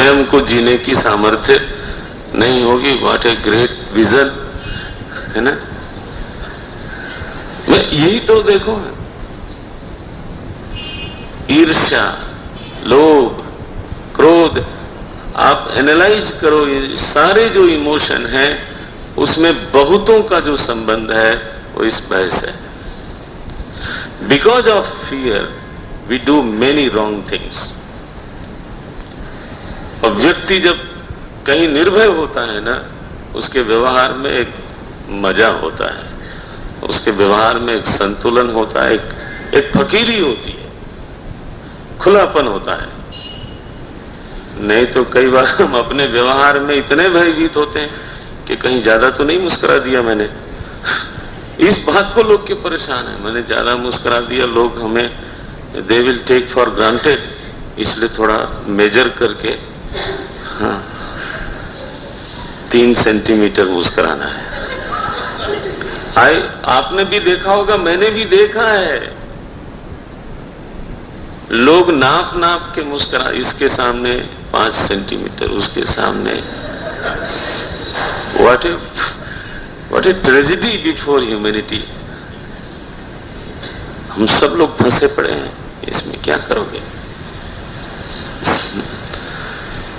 स्वयं को जीने की सामर्थ्य नहीं होगी। व्हाट ए ग्रेट विजन, है ना। मैं यही तो देखो, ईर्ष्या, लोभ, क्रोध, आप एनालाइज करो, ये सारे जो इमोशन है उसमें बहुतों का जो संबंध है वो इस भय से। Because of fear we do many wrong things. और व्यक्ति जब कहीं निर्भय होता है ना, उसके व्यवहार में एक मजा होता है, उसके व्यवहार में एक संतुलन होता है, एक फकीरी होती है, खुलापन होता है। नहीं तो कई बार हम अपने व्यवहार में इतने भयभीत होते हैं कि कहीं ज्यादा तो नहीं मुस्कुरा दिया मैंने। इस बात को लोग के परेशान है, मैंने ज्यादा मुस्कुरा दिया, लोग हमें they will take for granted, इसलिए थोड़ा मेजर करके, हाँ 3 सेंटीमीटर मुस्कुराना है। आपने भी देखा होगा, मैंने भी देखा है, लोग नाप नाप के मुस्कुरा, इसके सामने 5 सेंटीमीटर, उसके सामने। What a tragedy before humanity। हम सब लोग फंसे पड़े हैं इसमें, क्या करोगे।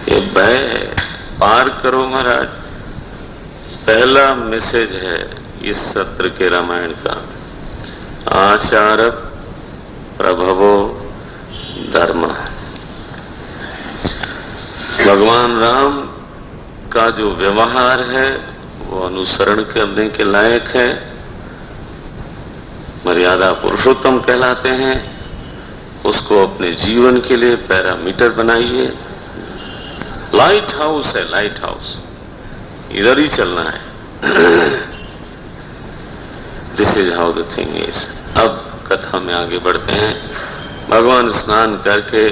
ये भय पार करो महाराज। पहला मैसेज है इस सत्र के रामायण का, आचार प्रभवो धर्म। भगवान राम का जो व्यवहार है वो अनुसरण करने के लायक है। मर्यादा पुरुषोत्तम कहलाते हैं। उसको अपने जीवन के लिए पैरामीटर बनाइए। लाइट हाउस है, लाइट हाउस, इधर ही चलना है। This is how the thing is. अब कथा में आगे बढ़ते हैं। भगवान स्नान करके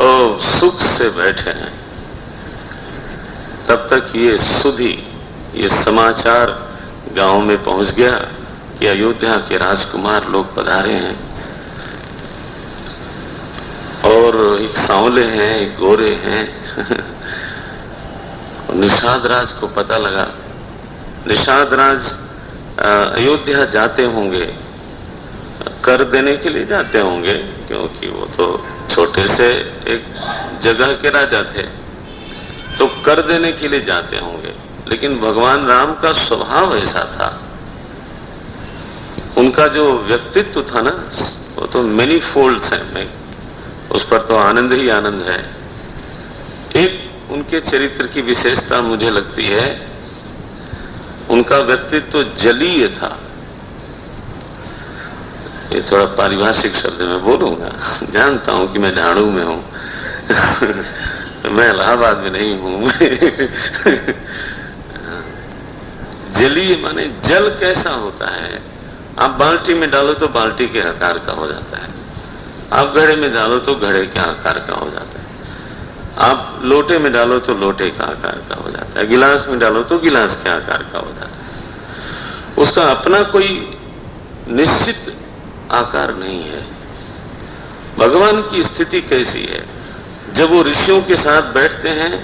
और सुख से बैठे हैं, तब तक ये सुधि, ये समाचार गांव में पहुंच गया कि अयोध्या के राजकुमार लोग पधारे हैं। और एक सांवले हैं, एक गोरे हैं। निषाद राज को पता लगा। निषाद राज अयोध्या जाते होंगे, कर देने के लिए जाते होंगे, क्योंकि वो तो छोटे से एक जगह के राजा थे, तो कर देने के लिए जाते होंगे। लेकिन भगवान राम का स्वभाव ऐसा था, उनका जो व्यक्तित्व था ना, वो तो मेनी फोल्ड्स है, उस पर तो आनंद ही आनंद है। एक उनके चरित्र की विशेषता मुझे लगती है, उनका व्यक्तित्व जलीय था। ये थोड़ा पारिभाषिक शब्द में बोलूंगा, जानता हूं कि मैं झाड़ू में हूं। मैं इलाहाबाद में नहीं हूं। जलीय माने जल कैसा होता है, आप बाल्टी में डालो तो बाल्टी के आकार का हो जाता है, आप घड़े में डालो तो घड़े के आकार का हो जाता है, आप लोटे में डालो तो लोटे का आकार का हो जाता है, गिलास में डालो तो गिलास के आकार का हो जाता है। उसका अपना कोई निश्चित आकार नहीं है। भगवान की स्थिति कैसी है, जब वो ऋषियों के साथ बैठते हैं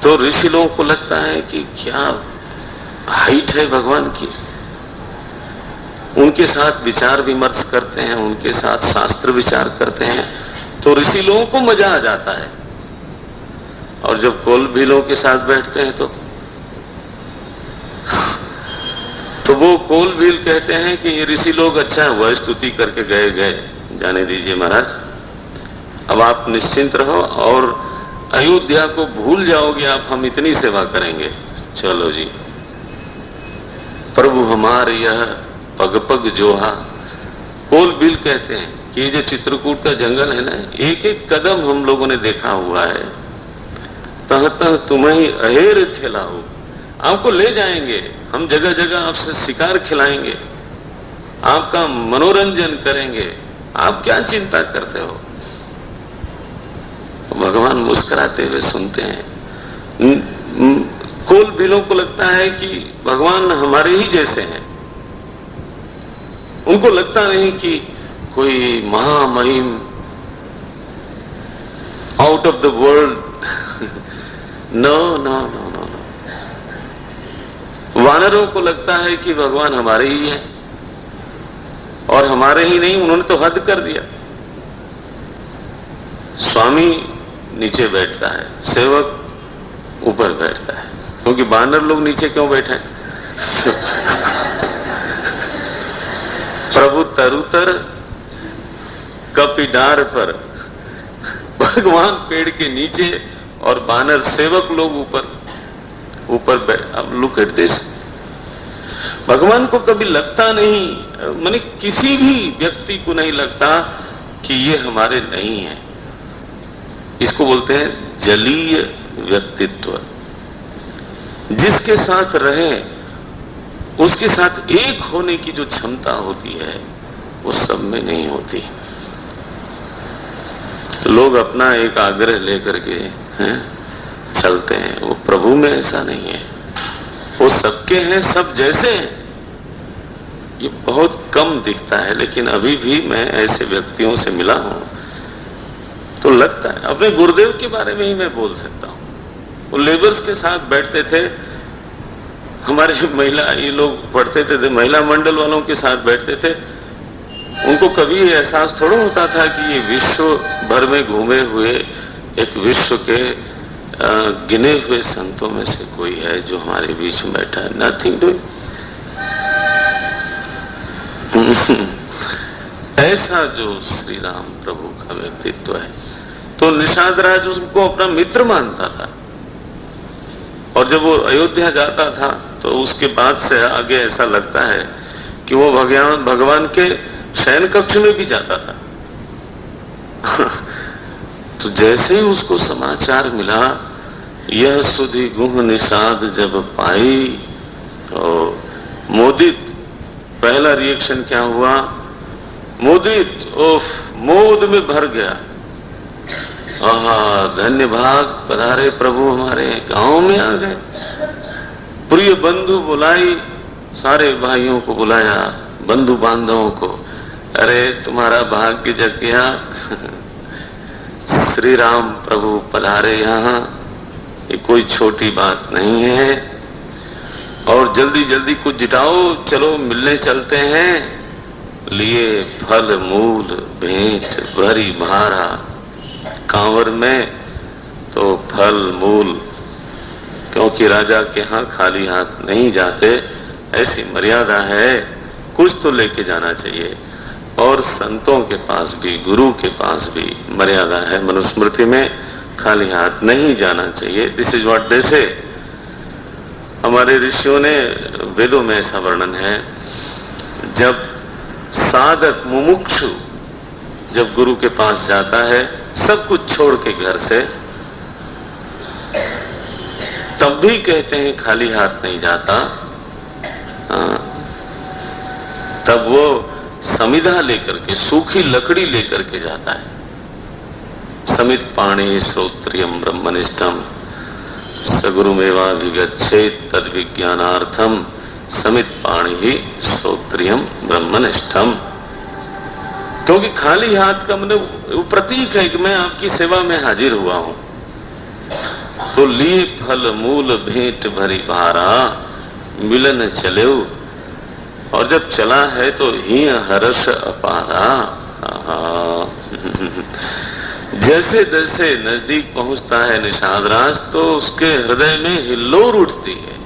तो ऋषि लोगों को लगता है कि क्या हाइट है भगवान की। उनके साथ विचार विमर्श करते हैं, उनके साथ शास्त्र विचार करते हैं, तो ऋषि लोगों को मजा आ जाता है। और जब कोल भीलों के साथ बैठते हैं तो वो कोल भील कहते हैं कि ये ऋषि लोग अच्छा हुआ स्तुति करके गए, जाने दीजिए महाराज, अब आप निश्चिंत रहो और अयोध्या को भूल जाओगे आप, हम इतनी सेवा करेंगे। चलो जी, प्रभु हमारे यह पग पग जोहा। कोल भील कहते हैं कि ये जो चित्रकूट का जंगल है ना, एक एक कदम हम लोगों ने देखा हुआ है, तह तह तुम्हें अहेर खिलाओ, आपको ले जाएंगे, हम जगह जगह आपसे शिकार खिलाएंगे, आपका मनोरंजन करेंगे, आप क्या चिंता करते हो। भगवान मुस्कुराते हुए सुनते हैं। कोल भीलों को लगता है कि भगवान हमारे ही जैसे हैं, उनको लगता नहीं कि कोई महामहिम out out of the world. No no no no no. वानरों को लगता है कि भगवान हमारे ही है, और हमारे ही नहीं, उन्होंने तो हद कर दिया। स्वामी नीचे बैठता है, सेवक ऊपर बैठता है, क्योंकि बानर लोग नीचे क्यों बैठे? प्रभु तरुतर कपिडार पर, भगवान पेड़ के नीचे और बानर सेवक लोग ऊपर ऊपर। अब लुक एट दिस। भगवान को कभी लगता नहीं, माने किसी भी व्यक्ति को नहीं लगता कि ये हमारे नहीं है। इसको बोलते हैं जलीय व्यक्तित्व। जिसके साथ रहे उसके साथ एक होने की जो क्षमता होती है वो सब में नहीं होती। लोग अपना एक आग्रह लेकर के चलते हैं, वो प्रभु में ऐसा नहीं है। वो सबके हैं, सब जैसे हैं। ये बहुत कम दिखता है, लेकिन अभी भी मैं ऐसे व्यक्तियों से मिला हूं तो लगता है। अपने गुरुदेव के बारे में ही मैं बोल सकता हूं। वो लेबर्स के साथ बैठते थे, हमारे महिला ये लोग पढ़ते थे, महिला मंडल वालों के साथ बैठते थे। उनको कभी एहसास थोड़ा होता था कि ये विश्व भर में घूमे हुए एक विश्व के गिने हुए संतों में से कोई है जो हमारे बीच में बैठा है। Nothing doing. ऐसा जो श्री राम प्रभु का व्यक्तित्व है, तो निषाद राज उसको अपना मित्र मानता था। और जब वो अयोध्या जाता था तो उसके बाद से आगे ऐसा लगता है कि वो भगवान के शयन कक्ष में भी जाता था। तो जैसे ही उसको समाचार मिला, यह सुधि गुह निषाद जब पाई, और मोदित, पहला रिएक्शन क्या हुआ? मोदित, ओफ, मोद में भर गया। आहा, धन्य भाग, पधारे प्रभु हमारे गांव में आ गए। प्रिय बंधु बुलाई, सारे भाइयों को बुलाया, बंधु बांधवों को। अरे तुम्हारा भाग्य जग गया, श्री राम प्रभु पधारे यहाँ। ये कोई छोटी बात नहीं है। और जल्दी जल्दी कुछ जुटाओ, चलो मिलने चलते हैं। लिए फल मूल भेंट भरी भारा, कांवर में तो फल मूल, क्योंकि राजा के यहाँ खाली हाथ नहीं जाते, ऐसी मर्यादा है, कुछ तो लेके जाना चाहिए। और संतों के पास भी, गुरु के पास भी मर्यादा है, मनुस्मृति में खाली हाथ नहीं जाना चाहिए। दिस इज व्हाट दे से। हमारे ऋषियों ने, वेदों में ऐसा वर्णन है, जब साधक मुमुक्षु जब गुरु के पास जाता है सब कुछ छोड़ के घर से, तब भी कहते हैं खाली हाथ नहीं जाता। तब वो समिधा लेकर के, सूखी लकड़ी लेकर के जाता है। समित पाणी श्रोत्रियम ब्रह्मनिष्ठम सगुरुमेवाभिगच्छेत् तद विज्ञानार्थम समित पाणी ही श्रोत्रियम ब्रह्मनिष्ठम। क्योंकि खाली हाथ का मतलब प्रतीक है कि मैं आपकी सेवा में हाजिर हुआ हूं। तो लिए फल मूल भेंट भरी भारा, मिलन चले। और जब चला है तो ही हर्ष अपारा। जैसे जैसे नजदीक पहुंचता है निषाद राज, तो उसके हृदय में हिल्लोर उठती है,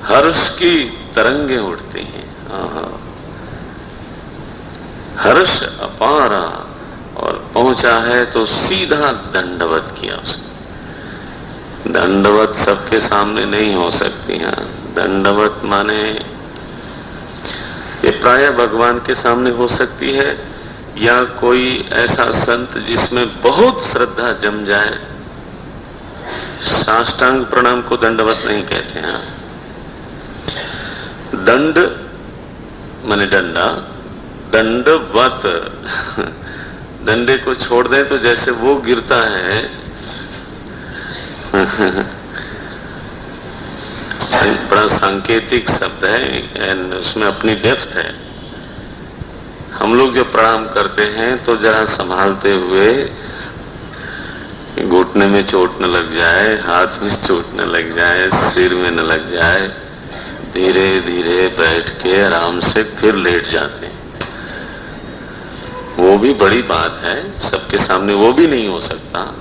हर्ष की तरंगे उठती हैं। हर्ष अपारा। और पहुंचा है तो सीधा दंडवत किया उसने। दंडवत सबके सामने नहीं हो सकती है। दंडवत माने ये प्राय भगवान के सामने हो सकती है, या कोई ऐसा संत जिसमें बहुत श्रद्धा जम जाए। साष्टांग प्रणाम को दंडवत नहीं कहते हैं। दंड माने डंडा, दंडवत। डंडे को छोड़ दें तो जैसे वो गिरता है, बड़ा सांकेतिक शब्द है एंड उसमें अपनी डेप्थ है। हम लोग जब प्रणाम करते हैं तो जरा संभालते हुए घुटने में चोट न लग जाए, हाथ में चोट न लग जाए, सिर में न लग जाए, धीरे धीरे बैठ के आराम से फिर लेट जाते हैं। वो भी बड़ी बात है, सबके सामने वो भी नहीं हो सकता।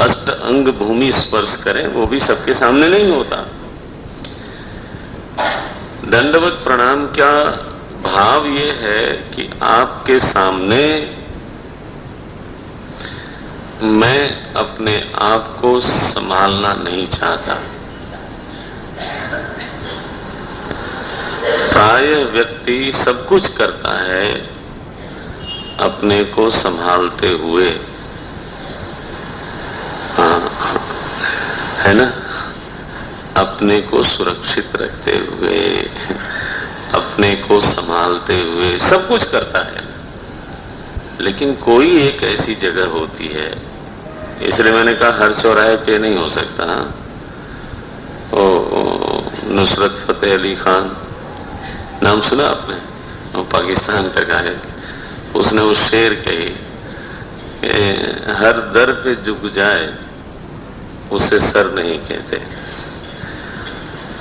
अष्ट अंग भूमि स्पर्श करें, वो भी सबके सामने नहीं होता। दंडवत प्रणाम का भाव ये है कि आपके सामने मैं अपने आप को संभालना नहीं चाहता। प्रायः व्यक्ति सब कुछ करता है अपने को संभालते हुए, हाँ, है ना, अपने को सुरक्षित रखते हुए, अपने को संभालते हुए सब कुछ करता है। लेकिन कोई एक ऐसी जगह होती है, इसलिए मैंने कहा हर चौराहे पे नहीं हो सकता। नुसरत फतेह अली खान, नाम सुना आपने? वो पाकिस्तान का गायक, उसने वो शेर कही, हर दर पे झुक जाए उसे सर नहीं कहते।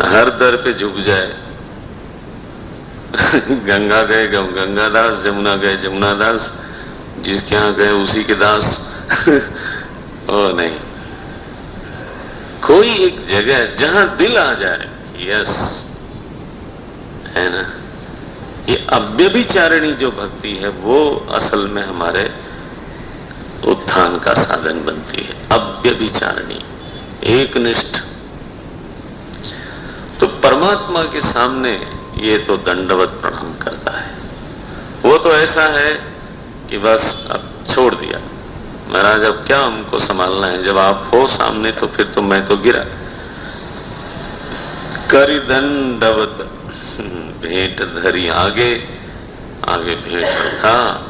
हर दर पे झुक जाए गंगा गए गंगादास, जमुना गए जमुनादास, जिसके यहाँ गए उसी के दास ओ नहीं, कोई एक जगह जहां दिल आ जाए, यस, है ना। ये अव्यभिचारिणी जो भक्ति है वो असल में हमारे उत्थान का साधन बनती है। अव्यभिचारिणी, एकनिष्ठ। तो परमात्मा के सामने ये तो दंडवत प्रणाम करता है। वो तो ऐसा है कि बस अब छोड़ दिया, महाराज अब क्या हमको संभालना है, जब आप हो सामने तो फिर तो मैं तो गिरा। करि दंडवत, भेंट धरी आगे, आगे भेंट रखा,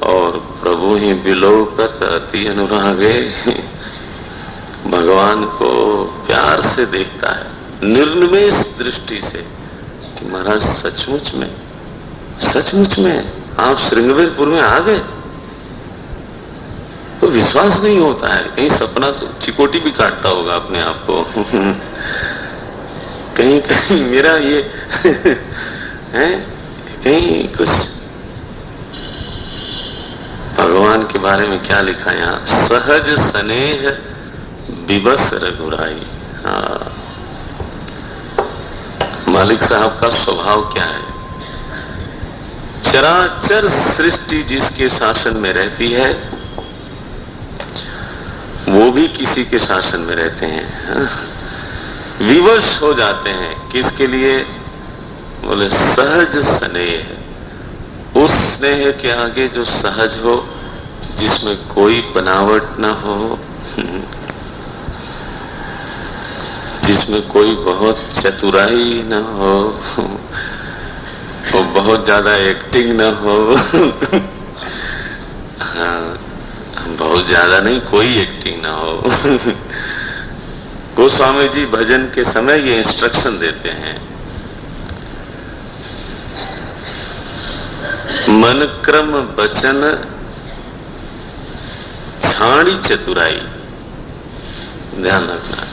और प्रभु ही बिलोकत अति अनुरागे, भगवान को प्यार से देखता है, निर्निमेष दृष्टि से। महाराज सचमुच में आप श्रृंगवेरपुर में आ गए, तो विश्वास नहीं होता है। कहीं सपना तो चिकोटी भी काटता होगा अपने आप को कहीं कहीं मेरा ये है, कहीं कुछ भगवान के बारे में क्या लिखा यहाँ, सहज स्नेह विवश रघुराई। हाँ, मालिक साहब का स्वभाव क्या है? चराचर सृष्टि जिसके शासन में रहती है वो भी किसी के शासन में रहते हैं। विवश हो जाते हैं, किसके लिए? बोले सहज स्नेह। उस स्नेह के आगे जो सहज हो, जिसमें कोई बनावट ना हो, जिसमें कोई बहुत चतुराई ना हो और बहुत ज्यादा एक्टिंग ना हो हाँ, बहुत ज्यादा नहीं, कोई एक्टिंग ना हो गोस्वामी जी भजन के समय ये इंस्ट्रक्शन देते हैं, मन क्रम वचन छाणी चतुराई। ध्यान रखना,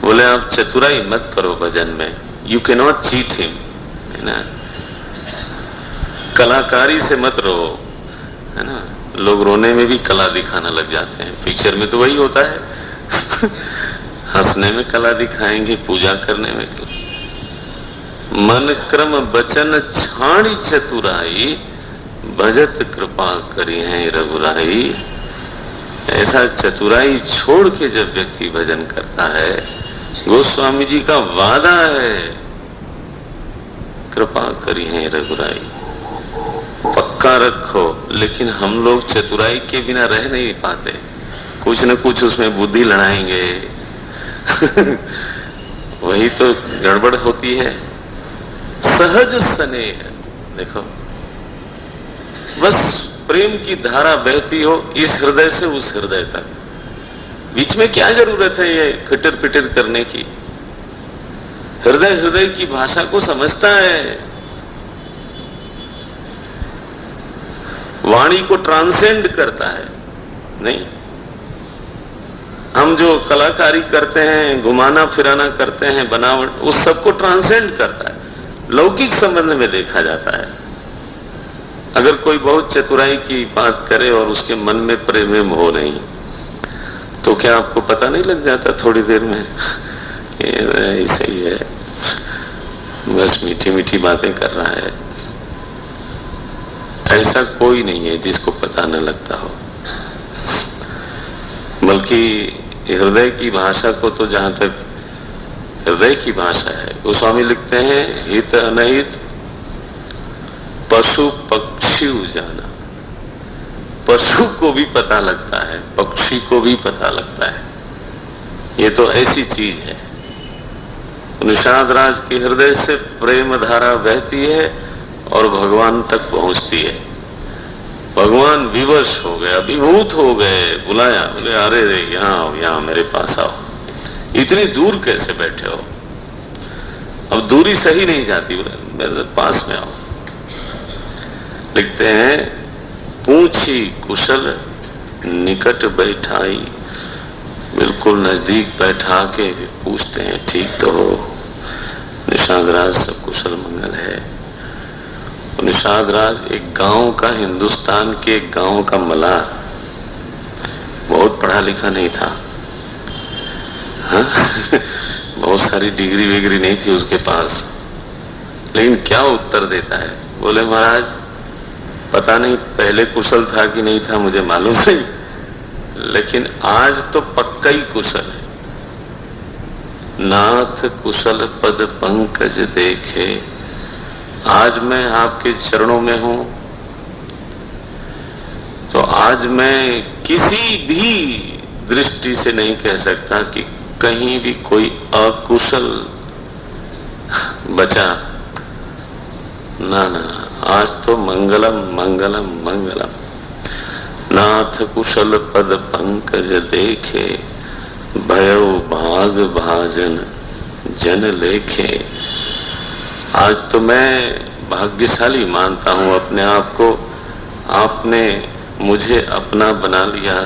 बोले आप चतुराई मत करो भजन में, you can not cheat him, है ना। कलाकारी से मत रहो, है ना। लोग रोने में भी कला दिखाना लग जाते हैं, पिक्चर में तो वही होता है हंसने में कला दिखाएंगे, पूजा करने में कला। मन क्रम वचन छाणी चतुराई, भजत कृपा करी है रघुराई। ऐसा चतुराई छोड़ के जब व्यक्ति भजन करता है, गोस्वामी जी का वादा है, कृपा करी है रघुराई, पक्का रखो। लेकिन हम लोग चतुराई के बिना रह नहीं पाते, कुछ न कुछ उसमें बुद्धि लड़ाएंगे वही तो गड़बड़ होती है। सहज स्नेह, देखो बस प्रेम की धारा बहती हो इस हृदय से उस हृदय तक, बीच में क्या जरूरत है ये खिटर पिटर करने की। हृदय हृदय की भाषा को समझता है, वाणी को ट्रांसेंड करता है। नहीं, हम जो कलाकारी करते हैं, घुमाना फिराना करते हैं, बनावट, उस सबको ट्रांसेंड करता है, लौकिक संबंध में देखा जाता है। अगर कोई बहुत चतुराई की बात करे और उसके मन में प्रेम हो नहीं, तो क्या आपको पता नहीं लग जाता थोड़ी देर में ऐसे ही है, बस मीठी मीठी बातें कर रहा है। ऐसा कोई नहीं है जिसको पता न लगता हो, बल्कि हृदय की भाषा को तो, जहां तक हृदय की भाषा है, गोस्वामी लिखते हैं, हित अनहित पशु पक्षी जाना। पशु को भी पता लगता है, पक्षी को भी पता लगता है। ये तो ऐसी चीज है। निषाद राज के हृदय से प्रेम धारा बहती है और भगवान तक पहुंचती है। भगवान विवश हो गए, अभिभूत हो गए, बुलाया, बोले अरे रे यहाँ आओ, यहाँ मेरे पास आओ। इतनी दूर कैसे बैठे हो? अब दूरी सही नहीं जाती, बोले मेरे पास में आओ। लिखते हैं, पूछी कुशल निकट बैठाई, बिल्कुल नजदीक बैठा के पूछते हैं, ठीक तो हो? निषाद राज सब कुशल मंगल है। निषाद राज एक गांव का, हिंदुस्तान के एक गांव का मलाह, बहुत पढ़ा लिखा नहीं था, हाँ? बहुत सारी डिग्री विग्री नहीं थी उसके पास, लेकिन क्या उत्तर देता है? बोले महाराज पता नहीं पहले कुशल था कि नहीं था, मुझे मालूम नहीं, लेकिन आज तो पक्का ही कुशल है। नाथ कुशल पद पंकज देखे, आज मैं आपके चरणों में हूं, तो आज मैं किसी भी दृष्टि से नहीं कह सकता कि कहीं भी कोई अकुशल बचा। ना ना, आज तो मंगलम मंगलम मंगलम। नाथ कुशल पद पंकज देखे, भयो भाग भाजन जन लेखे। आज तो मैं भाग्यशाली मानता हूं अपने आप को, आपने मुझे अपना बना लिया,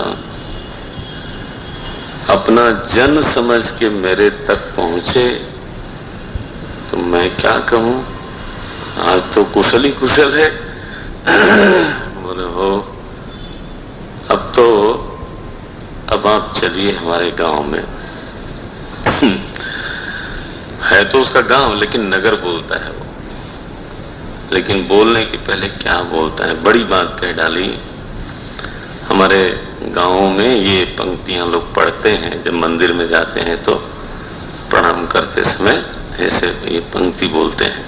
अपना जन समझ के मेरे तक पहुंचे, तो मैं क्या कहूं? आज तो कुशल ही कुशल है। बोले हो, अब आप चलिए हमारे गांव में। है तो उसका गांव, लेकिन नगर बोलता है वो। लेकिन बोलने के पहले क्या बोलता है, बड़ी बात कह डाली। हमारे गांवों में ये पंक्तियां लोग पढ़ते हैं, जब मंदिर में जाते हैं तो प्रणाम करते समय ऐसे ये पंक्ति बोलते हैं,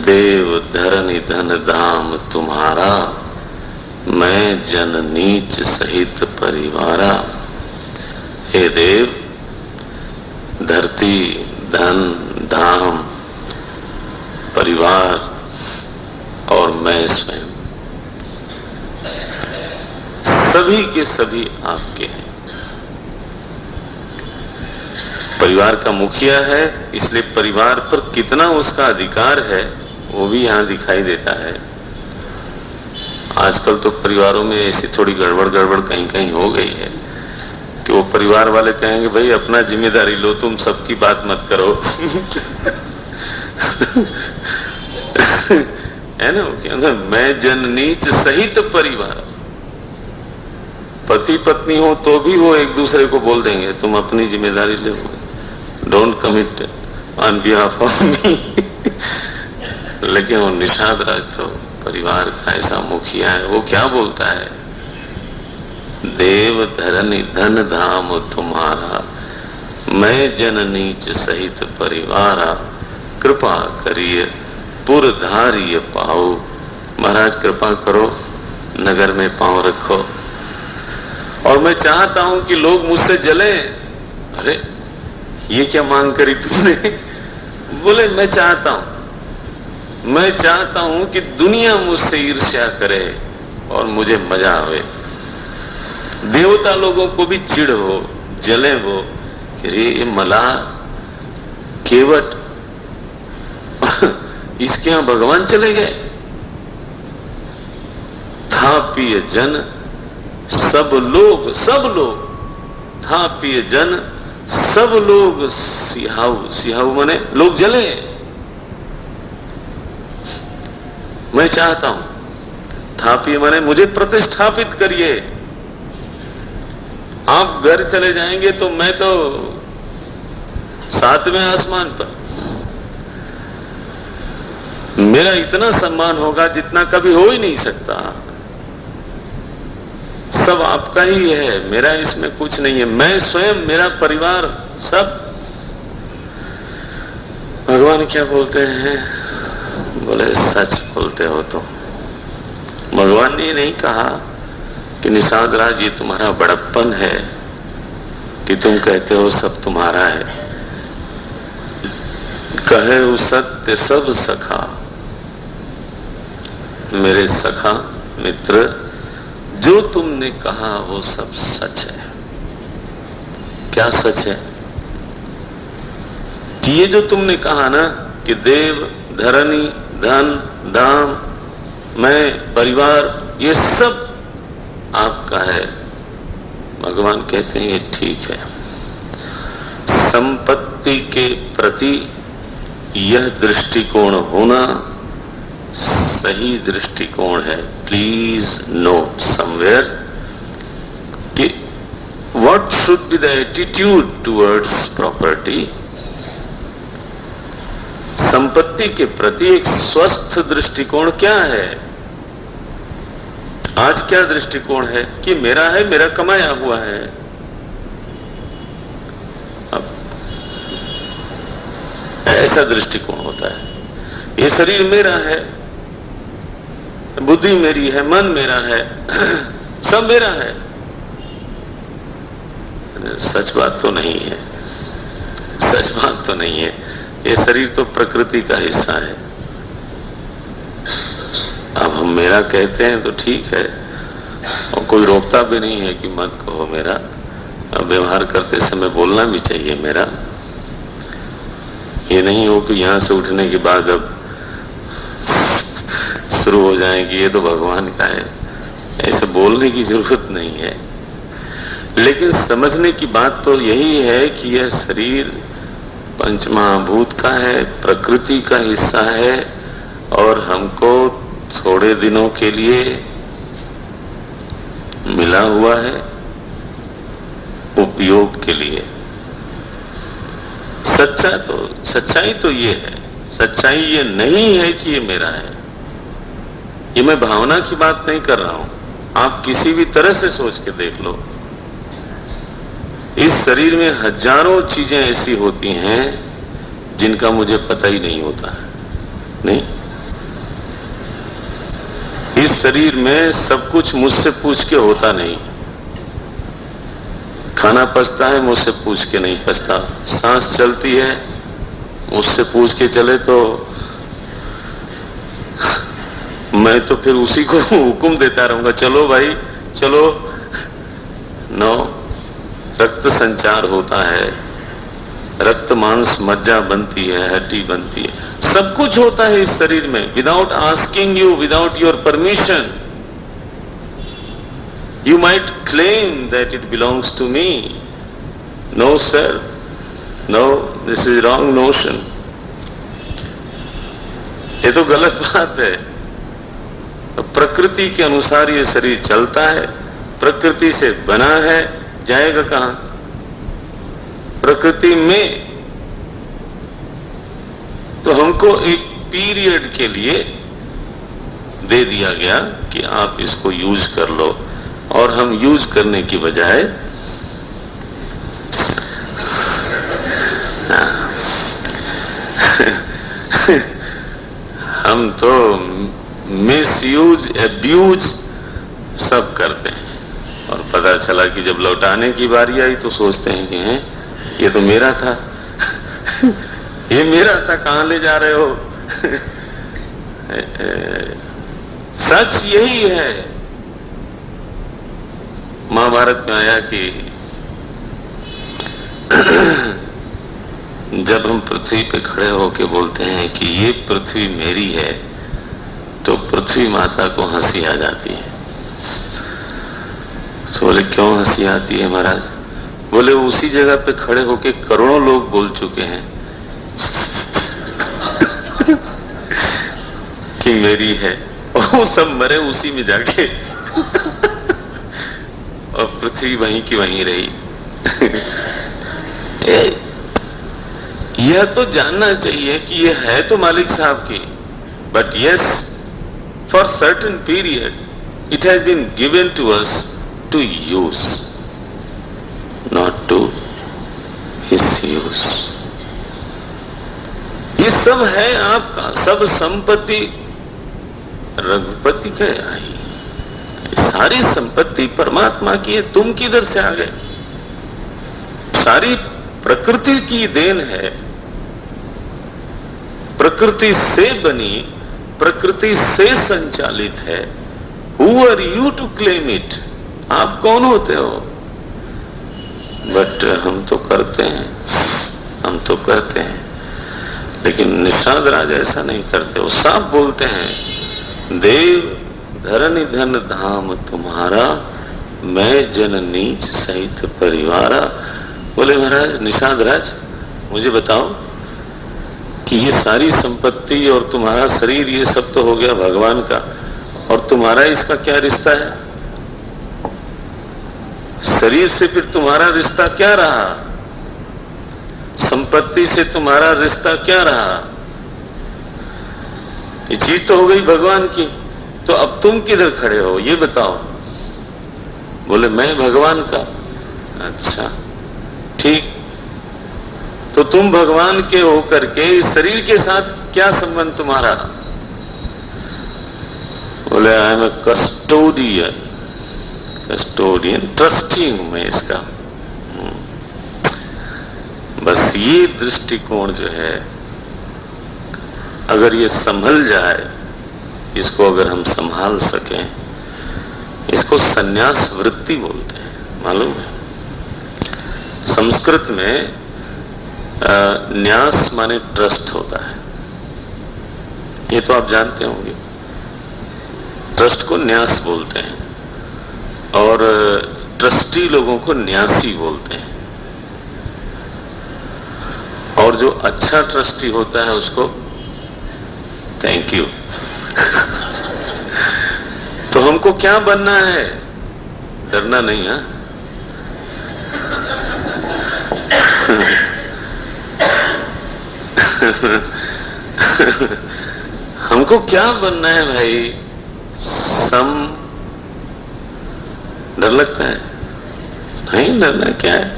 देव धरनी धन धाम तुम्हारा, मैं जन नीच सहित परिवारा। हे देव, धरती, धन, धाम, परिवार और मैं स्वयं, सभी के सभी आपके हैं। परिवार का मुखिया है, इसलिए परिवार पर कितना उसका अधिकार है वो भी यहां दिखाई देता है। आजकल तो परिवारों में ऐसी थोड़ी गड़बड़ कहीं कहीं हो गई है कि वो परिवार वाले कहेंगे भाई अपना जिम्मेदारी लो, तुम सबकी बात मत करो। है ना, क्या मैं जन नीच सहित परिवार। पति पत्नी हो तो भी वो एक दूसरे को बोल देंगे तुम अपनी जिम्मेदारी ले, don't commit on behalf of me. लेकिन वो निषाद राज तो परिवार का ऐसा मुखिया है, वो क्या बोलता है, देव धरनी धन धाम तुम्हारा, मैं जन नीच सहित परिवारा, कृपा करिए पुरधारिय पाओ। महाराज कृपा करो, नगर में पांव रखो। और मैं चाहता हूं कि लोग मुझसे जले। अरे ये क्या मांग करी तुमने? बोले मैं चाहता हूं कि दुनिया मुझसे ईर्ष्या करे और मुझे मजा आवे। देवता लोगों को भी चिढ़ हो, जले वो कि ये मलाह केवट, इसके यहां भगवान चले गए। था पिय जन सब लोग था पिय जन, सब लोग सिहाऊ, सिहाऊ माने लोग जले। मैं चाहता हूं, था पिय माने मुझे प्रतिष्ठापित करिए। आप घर चले जाएंगे तो मैं तो 7वें आसमान पर, मेरा इतना सम्मान होगा जितना कभी हो ही नहीं सकता। सब आपका ही है, मेरा इसमें कुछ नहीं है। मैं स्वयं, मेरा परिवार, सब। भगवान क्या बोलते हैं? बोले सच बोलते हो तो। भगवान ने नहीं कहा कि निषाद राज ये तुम्हारा बड़प्पन है कि तुम कहते हो सब तुम्हारा है। कहे वो सत्य सब सखा, मेरे सखा मित्र, जो तुमने कहा वो सब सच है। क्या सच है? कि ये जो तुमने कहा ना कि देव, धरनी, धन, दाम, मैं, परिवार, ये सब आपका है। भगवान कहते हैं ये ठीक है। संपत्ति के प्रति यह दृष्टिकोण होना सही दृष्टिकोण है। प्लीज नोट समवेयर कि what should be the attitude towards property. संपत्ति के प्रति एक स्वस्थ दृष्टिकोण क्या है? आज क्या दृष्टिकोण है कि मेरा है, मेरा कमाया हुआ है। अब ऐसा दृष्टिकोण होता है। ये शरीर मेरा है, बुद्धि मेरी है, मन मेरा है, सब मेरा है। सच बात तो नहीं है, सच बात तो नहीं है। ये शरीर तो प्रकृति का हिस्सा है। अब हम मेरा कहते हैं तो ठीक है, और कोई रोकता भी नहीं है कि मत कहो मेरा। अब व्यवहार करते समय बोलना भी चाहिए मेरा। ये नहीं हो कि यहां से उठने के बाद अब शुरू हो जाए कि ये तो भगवान का है। ऐसे बोलने की जरूरत नहीं है। लेकिन समझने की बात तो यही है कि यह शरीर पंचमहाभूत का है, प्रकृति का हिस्सा है, और हमको थोड़े दिनों के लिए मिला हुआ है उपयोग के लिए। सच्चाई तो ये है। सच्चाई ये नहीं है कि ये मेरा है। ये मैं भावना की बात नहीं कर रहा हूं। आप किसी भी तरह से सोच के देख लो, इस शरीर में हजारों चीजें ऐसी होती हैं जिनका मुझे पता ही नहीं होता है। नहीं, इस शरीर में सब कुछ मुझसे पूछ के होता नहीं। खाना पचता है मुझसे पूछ के नहीं पचता। सांस चलती है मुझसे पूछ के चले तो मैं तो फिर उसी को हुक्म देता रहूंगा, चलो भाई चलो। नो, रक्त संचार होता है, रक्त मांस मज्जा बनती है, हड्डी बनती है, सब कुछ होता है इस शरीर में। Without asking you, without your permission, you might claim that it belongs to me. No sir, no, this is wrong notion. ये तो गलत बात है। तो प्रकृति के अनुसार ये शरीर चलता है, प्रकृति से बना है, जाएगा कहां? प्रकृति में। तो हमको एक पीरियड के लिए दे दिया गया कि आप इसको यूज कर लो, और हम यूज करने की बजाय हम तो मिसयूज, एब्यूज सब करते हैं। और पता चला कि जब लौटाने की बारी आई तो सोचते हैं कि हैं ये तो मेरा था ये मेरा था, कहां ले जा रहे हो? सच यही है। महाभारत में आया कि जब हम पृथ्वी पे खड़े होके बोलते हैं कि ये पृथ्वी मेरी है, तो पृथ्वी माता को हंसी आ जाती है। तो बोले क्यों हंसी आती है महाराज? बोले उसी जगह पे खड़े होके करोड़ों लोग बोल चुके हैं कि मेरी है, और वो सब मरे उसी में जाके और पृथ्वी वहीं की वहीं रही। यह तो जानना चाहिए कि यह है तो मालिक साहब की, but yes, for certain period it has been given to us to use, not to misuse. ये सब है आपका, सब संपत्ति रघुपति के आई, सारी संपत्ति परमात्मा की है, तुम किधर से आ गए? सारी प्रकृति की देन है, प्रकृति से बनी, प्रकृति से संचालित है। Who are you to claim it? आप कौन होते हो? बट हम तो करते हैं, हम तो करते हैं, लेकिन निषाद राज ऐसा नहीं करते। वो साफ बोलते हैं, देव धरनी धन धाम तुम्हारा, मैं जन नीच सहित परिवारा। बोले महाराज निषाद राज, मुझे बताओ कि ये सारी संपत्ति और तुम्हारा शरीर ये सब तो हो गया भगवान का, और तुम्हारा इसका क्या रिश्ता है? शरीर से फिर तुम्हारा रिश्ता क्या रहा? संपत्ति से तुम्हारा रिश्ता क्या रहा? ये चीज तो हो गई भगवान की, तो अब तुम किधर खड़े हो ये बताओ। बोले मैं भगवान का। अच्छा ठीक, तो तुम भगवान के होकर के इस शरीर के साथ क्या संबंध तुम्हारा? बोले I am a custodian, custodian, trustee हूं मैं इसका। बस ये दृष्टिकोण जो है, अगर ये संभल जाए, इसको अगर हम संभाल सकें, इसको संन्यास वृत्ति बोलते हैं, मालूम है? संस्कृत में न्यास माने ट्रस्ट होता है, ये तो आप जानते होंगे। ट्रस्ट को न्यास बोलते हैं और ट्रस्टी लोगों को न्यासी बोलते हैं, और जो अच्छा ट्रस्टी होता है उसको थैंक यू। तो हमको क्या बनना है? डरना नहीं है। हमको क्या बनना है भाई? डर लगता है? नहीं डरना, क्या है?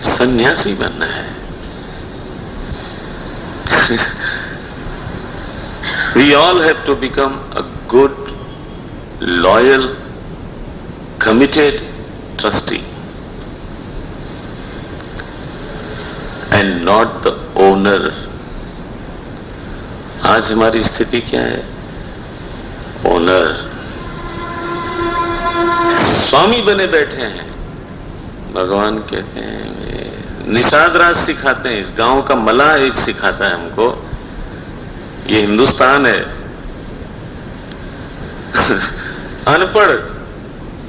सन्यासी बनना है। We all have to become a good, loyal, committed trustee and not the owner. आज हमारी स्थिति क्या है? ओनर, स्वामी बने बैठे हैं। भगवान कहते हैं, निषाद राज सिखाते हैं, इस गांव का मलाह एक सिखाता है हमको, ये हिंदुस्तान है। अनपढ़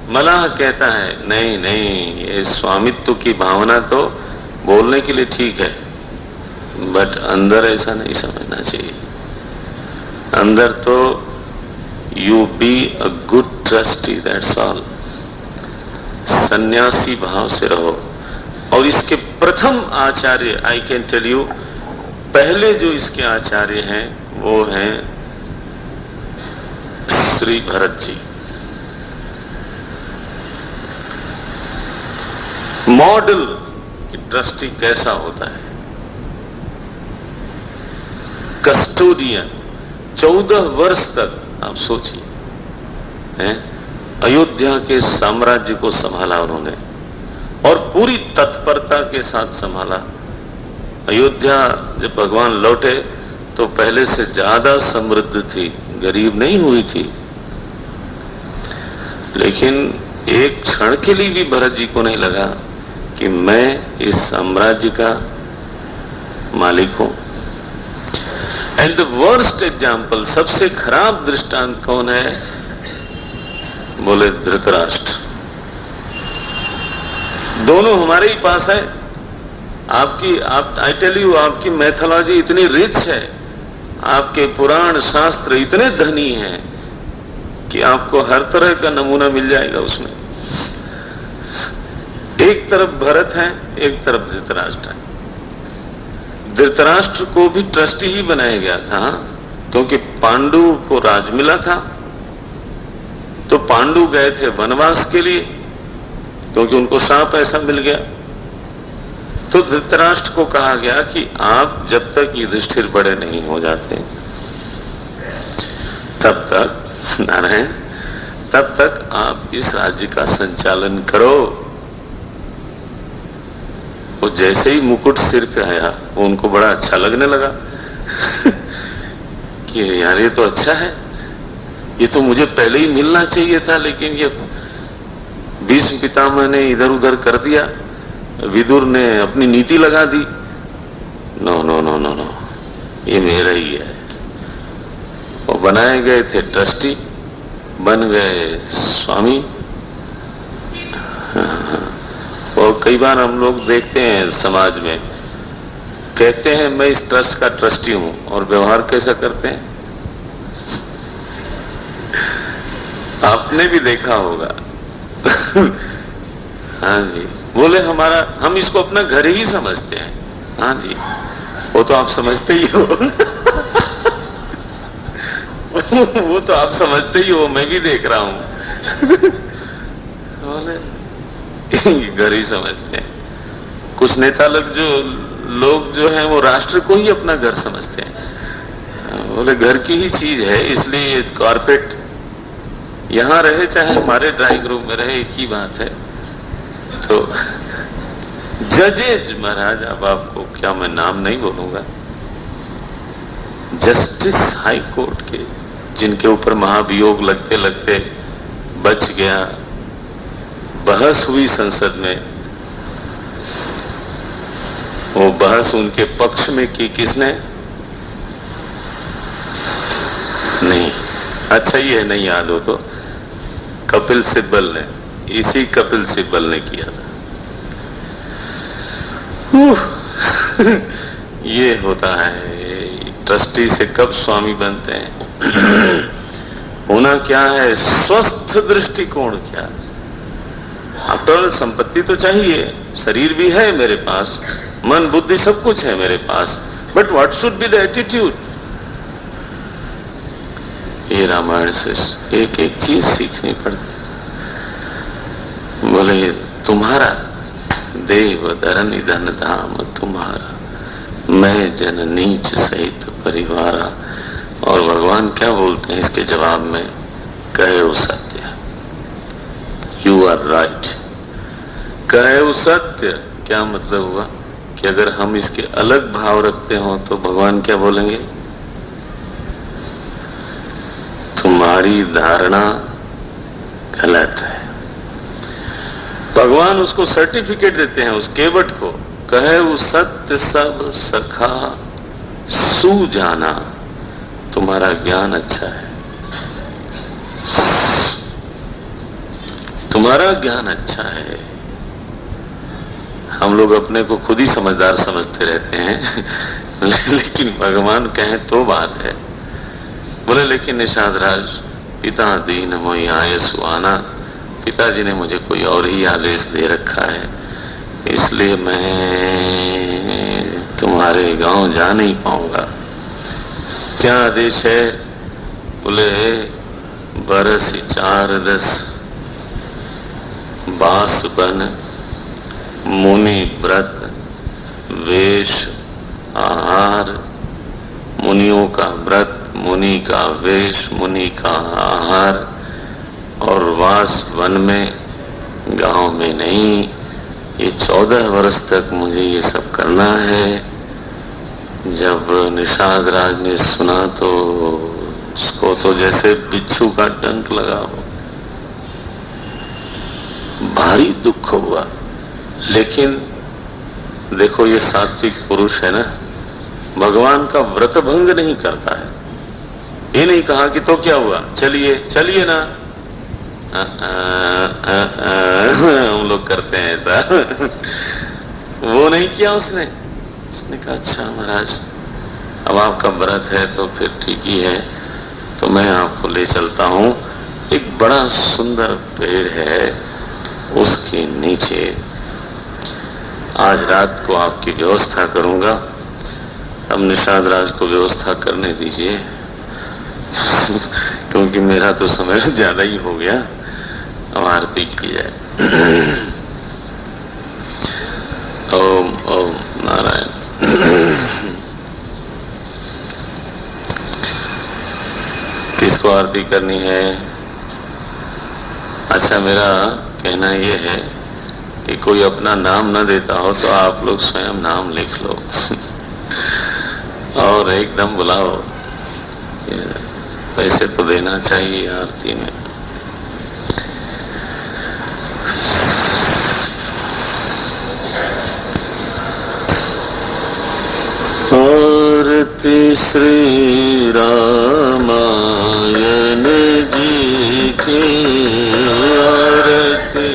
मलाह कहता है नहीं नहीं, ये स्वामित्व की भावना तो बोलने के लिए ठीक है, बट अंदर ऐसा नहीं समझना चाहिए। अंदर तो you be a good trustee, that's all. सन्यासी भाव से रहो। और इसके प्रथम आचार्य, आई कैन टेल यू, पहले जो इसके आचार्य हैं वो हैं श्री भरत जी। मॉडल कि ट्रस्टी कैसा होता है। कस्टोडियन 14 वर्ष तक आप सोचिए, हैं, अयोध्या के साम्राज्य को संभाला उन्होंने, और पूरी तत्परता के साथ संभाला। अयोध्या जब भगवान लौटे तो पहले से ज्यादा समृद्ध थी, गरीब नहीं हुई थी। लेकिन एक क्षण के लिए भी भरत जी को नहीं लगा कि मैं इस साम्राज्य का मालिक हूं। एंड द वर्स्ट एग्जाम्पल, सबसे खराब दृष्टांत कौन है? बोले धृतराष्ट्र। दोनों हमारे ही पास है। आई टेल यू, आपकी मैथोलॉजी इतनी रिच है, आपके पुराण शास्त्र इतने धनी हैं कि आपको हर तरह का नमूना मिल जाएगा उसमें। एक तरफ भरत है, एक तरफ धृतराष्ट्र है। धृतराष्ट्र को भी ट्रस्टी ही बनाया गया था, क्योंकि पांडु को राज मिला था, तो पांडु गए थे वनवास के लिए, क्योंकि उनको शाप ऐसा मिल गया। तो धृतराष्ट्र को कहा गया कि आप जब तक युधिष्ठिर बड़े नहीं हो जाते तब तक, नारायण, तब तक आप इस राज्य का संचालन करो। वो जैसे ही मुकुट सिर पे आया, वो उनको बड़ा अच्छा लगने लगा कि यार ये तो अच्छा है, ये तो मुझे पहले ही मिलना चाहिए था, लेकिन ये भीष्म पितामह ने इधर उधर कर दिया, विदुर ने अपनी नीति लगा दी। No no no no no, ये मेरा ही है। वो बनाए गए थे ट्रस्टी, बन गए स्वामी। और कई बार हम लोग देखते हैं समाज में, कहते हैं मैं इस ट्रस्ट का ट्रस्टी हूं, और व्यवहार कैसा करते हैं आपने भी देखा होगा हाँ जी, बोले हम इसको अपना घर ही समझते हैं। हाँ जी, वो तो आप समझते ही हो वो तो आप समझते ही हो, मैं भी देख रहा हूं बोले घर ही समझते हैं। कुछ नेता लोग जो हैं वो राष्ट्र को ही अपना घर समझते हैं। बोले घर की ही चीज है, इसलिए कॉर्पोरेट यहां रहे चाहे हमारे ड्राइंग रूम में रहे, एक ही बात है। तो जजेज महाराज, अब आपको क्या मैं नाम नहीं बोलूंगा, जस्टिस हाई कोर्ट के, जिनके ऊपर महाभियोग लगते लगते बच गया, बहस हुई संसद में, वो बहस उनके पक्ष में की किसने? नहीं, अच्छा ये नहीं याद हो तो कपिल सिब्बल ने, इसी कपिल सिब्बल ने किया था ये होता है, ट्रस्टी से कब स्वामी बनते हैं होना क्या है, स्वस्थ दृष्टिकोण क्या है। आफ्टर संपत्ति तो चाहिए, शरीर भी है मेरे पास, मन बुद्धि सब कुछ है मेरे पास, but what should be the attitude. ये रामायण से एक एक चीज सीखनी पड़ती। बोले तुम्हारा देव धरन निधन धाम तुम्हारा, मैं जन नीच सहित परिवारा। और भगवान क्या बोलते हैं इसके जवाब में? कहे वो सत्य, यू आर राइट। कहे वो सत्य क्या मतलब हुआ कि अगर हम इसके अलग भाव रखते हो तो भगवान क्या बोलेंगे? तुम्हारी धारणा गलत है। भगवान उसको सर्टिफिकेट देते हैं उस केवट को, कहे वो सत्य सब सखा सुजाना, तुम्हारा ज्ञान अच्छा है, तुम्हारा ज्ञान अच्छा है। हम लोग अपने को खुद ही समझदार समझते रहते हैं लेकिन भगवान कहें तो बात है। बोले लेकिन निषाद राज, पिता दीन मोहि आय सुआना, पिताजी ने मुझे कोई और ही आदेश दे रखा है, इसलिए मैं तुम्हारे गांव जा नहीं पाऊंगा। क्या आदेश है? बोले बरस 4-10 बास बन, मुनि व्रत वेश आहार, मुनियों का व्रत, मुनि का वेश, मुनि का आहार, और वास वन में, गांव में नहीं। ये 14 वर्ष तक मुझे ये सब करना है। जब निषाद राज ने सुना तो उसको तो जैसे बिच्छू का डंक लगा हो, भारी दुख हुआ। लेकिन देखो ये सात्विक पुरुष है ना, भगवान का व्रत भंग नहीं करता है। ये नहीं कहा कि तो क्या हुआ, चलिए चलिए ना, हम लोग करते हैं ऐसा। वो नहीं किया उसने। उसने कहा अच्छा महाराज, अब आपका व्रत है तो फिर ठीक ही है, तो मैं आपको ले चलता हूँ। एक बड़ा सुंदर पेड़ है, उसके नीचे आज रात को आपकी व्यवस्था करूंगा। अब निषाद राज को व्यवस्था करने दीजिए क्योंकि मेरा तो समय ज्यादा ही हो गया। अब आरती की जाए। ओम ओम नारायण। किसको आरती करनी है? अच्छा, मेरा कहना यह है कि कोई अपना नाम न देता हो तो आप लोग स्वयं नाम लिख लो और एकदम बुलाओ। पैसे तो देना चाहिए आरती में। आरती श्री रामायण जी की, आरती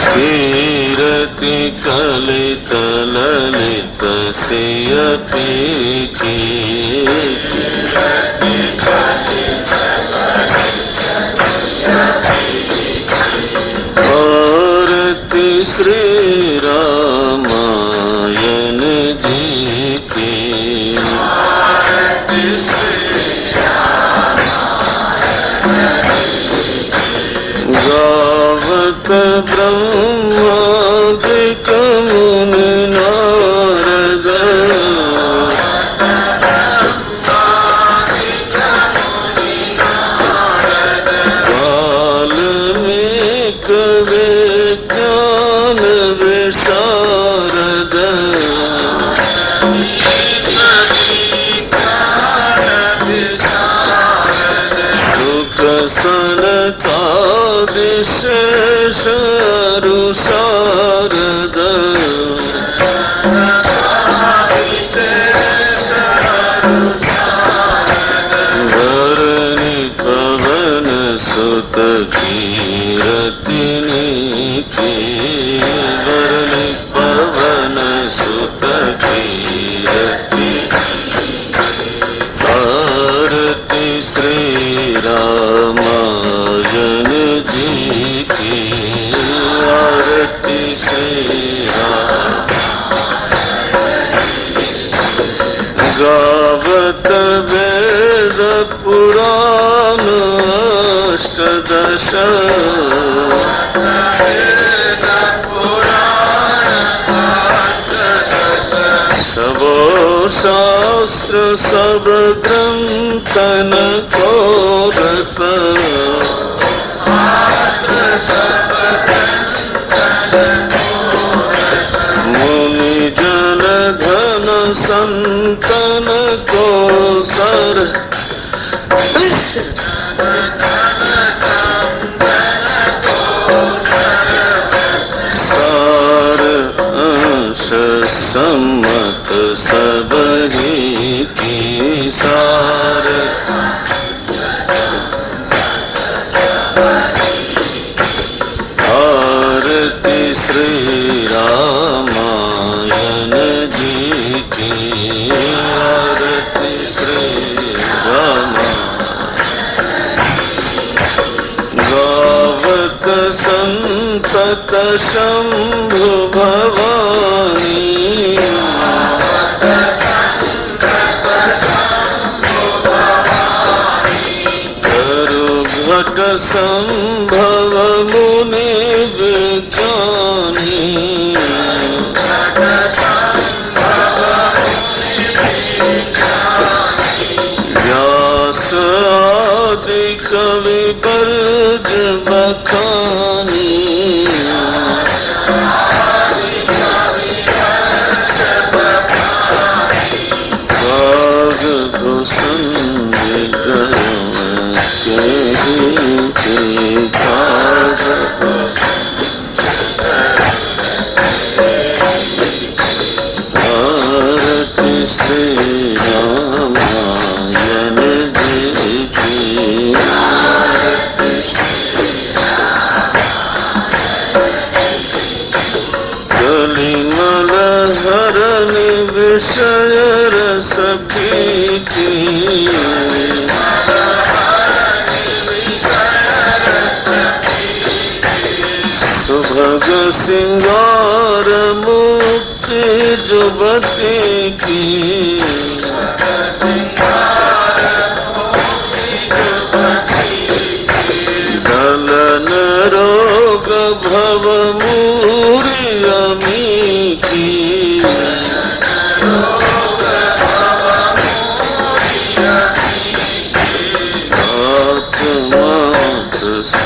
कीरति कलित ललित सियपी की, आरती श्री रामायण जी की, गावत ब्रह्मादिक मुनि नारद, वाल्मीक विज्ञान विशारद, सुख सनकादि शेष शारद, धरणी पवन सुत कीरतिनी की, धरणी पवन सुत कीरति, आरती श्री रामायण जी की, आरती श्री राम। गावत वेद पुराण अष्टदश, सबो शास्त्र सब ग्रंथन को रस, मुनि जन धन संतन को सर, सार अंश सम्मत सबही की, सार आरती श्री रामायण जी की, आरती श्री गावत संतत शंभु भवानी, घट संभव मुनि विज्ञानी, व्यास आदि कवि बर्ज बखानी, काग घुसन के काग, आरती श्री रामायण जी की, सिंगार मुक्ति जुबती की, ढलन रोग भव मूर्यमी की,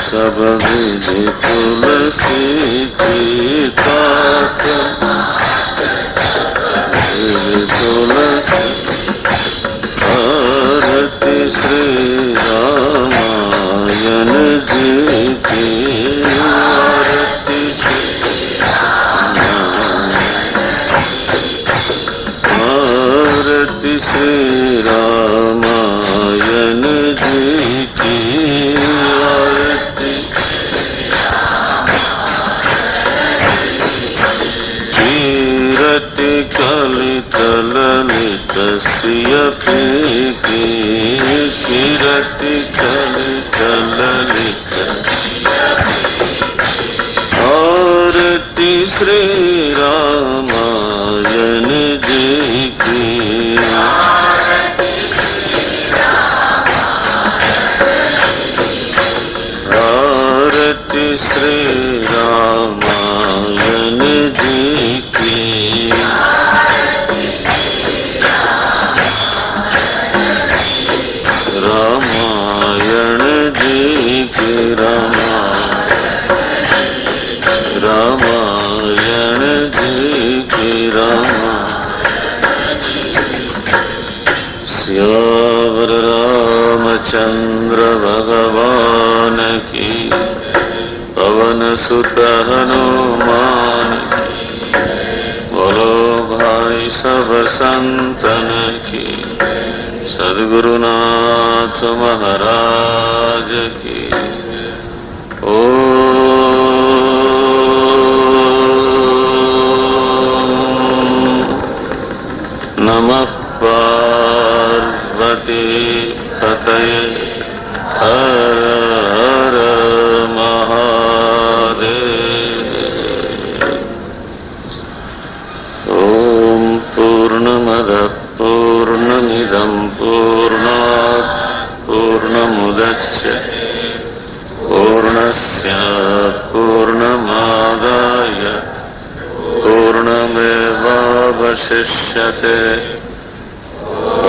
सब विधि तुलसी की, तात तुलसी। आरती श्री रामायण जी की, आरती श्री आरती श्री रामायण जी की, आरती कीरति कलित ललित सियपी की, कीरति कलित ललित। आरती श्री रामायण जी की, आरती श्री रामायण जी की, रामायण जी की, रामायण जी की, श्यावर रामचंद्र भगवान की, पवन सुत हनुमान की, बोलो भाई सब संतन की, सद्गुरुनाथ महाराज की। नमः पार्वती पतये, हर हर महादेव। ओम पूर्णमदः पूर्णमिदं पूर्णात् पूर्णमुदच्यते पूर्णस्य पूर्णमादाय पूर्णमेवावशिष्यते।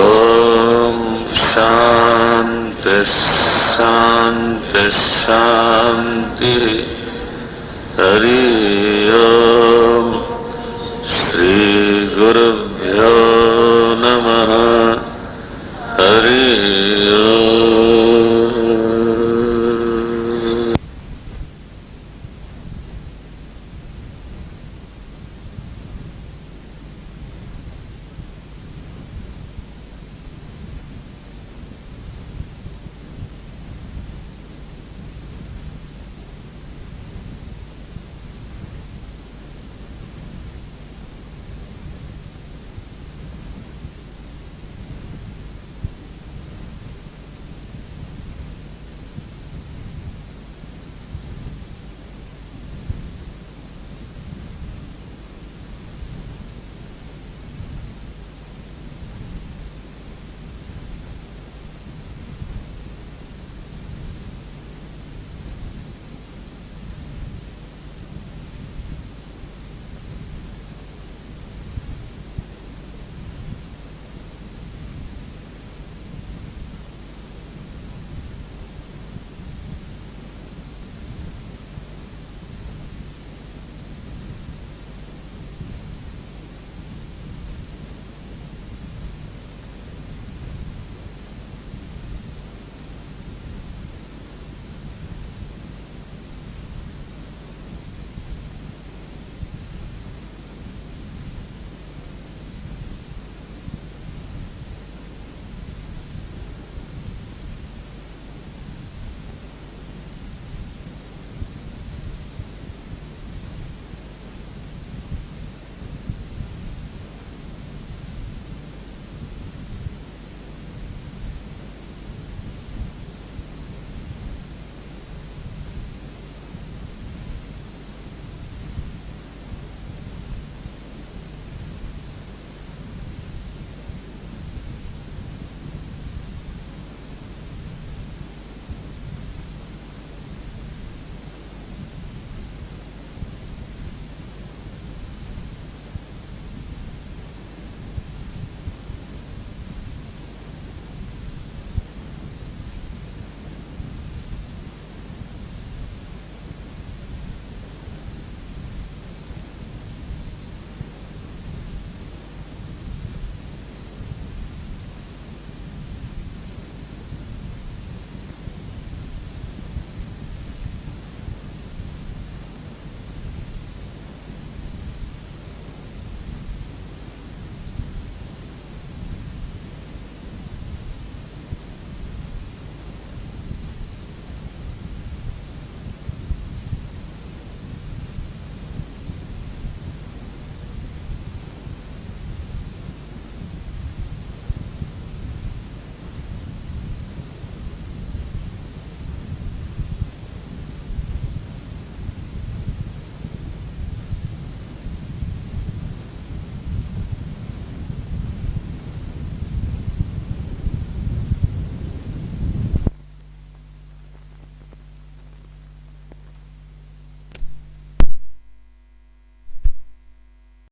ओम शांति शांति शांति। हरि ओम।